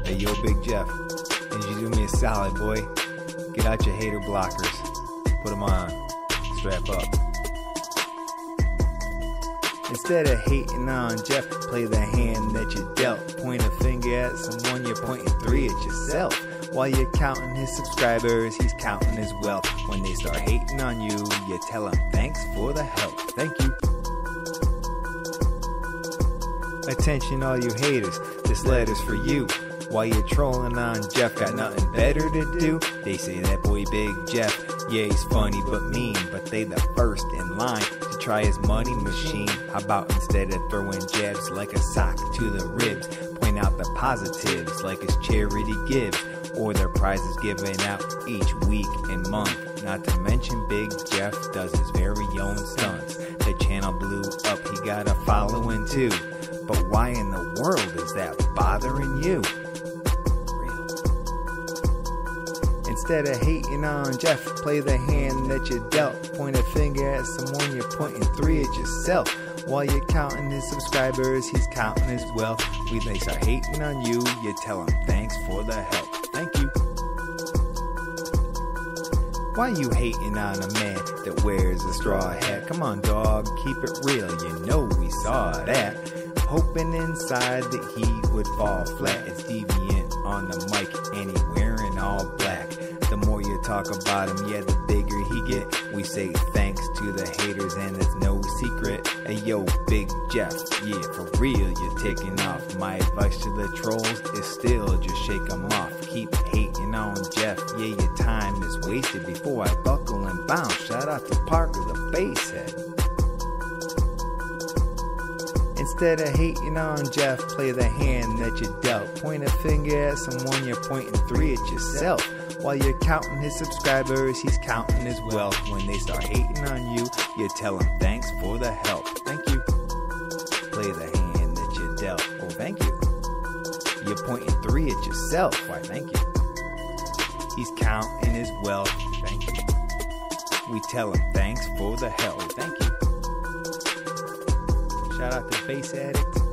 Hey, yo, Big Jeff, need you to do me a solid, boy. Get out your hater blockers. Put them on. Strap up. Instead of hating on Jeff, play the hand that you dealt. Point a finger at someone, you're pointing three at yourself. While you're counting his subscribers, he's counting his wealth. When they start hating on you, you tell him thanks for the help. Thank you. Attention all you haters, this letter's for you. While you're trolling on Jeff, got nothing better to do. They say that boy Big Jeff, yeah, he's funny but mean, but they the first in line to try his money machine. How about instead of throwing jabs like a sock to the ribs, point out the positives like his charity gives, or their prizes given out each week and month. Not to mention Big Jeff does his very own stunts. The channel blew up, he got a following too. But why in the world is that bothering you? Instead of hating on Jeff, play the hand that you dealt. Point a finger at someone, you're pointing three at yourself. While you're counting his subscribers, he's counting his wealth. When they start hating on you, you tell him thanks for the help. Thank you. Why you hating on a man that wears a straw hat? Come on, dog, keep it real, you know we saw that. Hoping inside that he would fall flat. It's deviant on the mic and he wearing all black. The more you talk about him, yeah, the bigger he get. We say thanks to the haters and it's no secret. Hey yo, Big Jeff, yeah, for real, you're taking off. My advice to the trolls is still just shake them off. Keep hating on Jeff, yeah, your time is wasted. Before I buckle and bounce, shout out to Parker, the bass head. Instead of hating on Jeff, play the hand that you dealt. Point a finger at someone, you're pointing three at yourself. While you're counting his subscribers, he's counting his wealth. When they start hating on you, you tell him thanks for the help. Thank you. Play the hand that you dealt. Oh, thank you. You're pointing three at yourself. Why, thank you. He's counting his wealth. Thank you. We tell him thanks for the help. Thank you. Shout out to Bass Addict.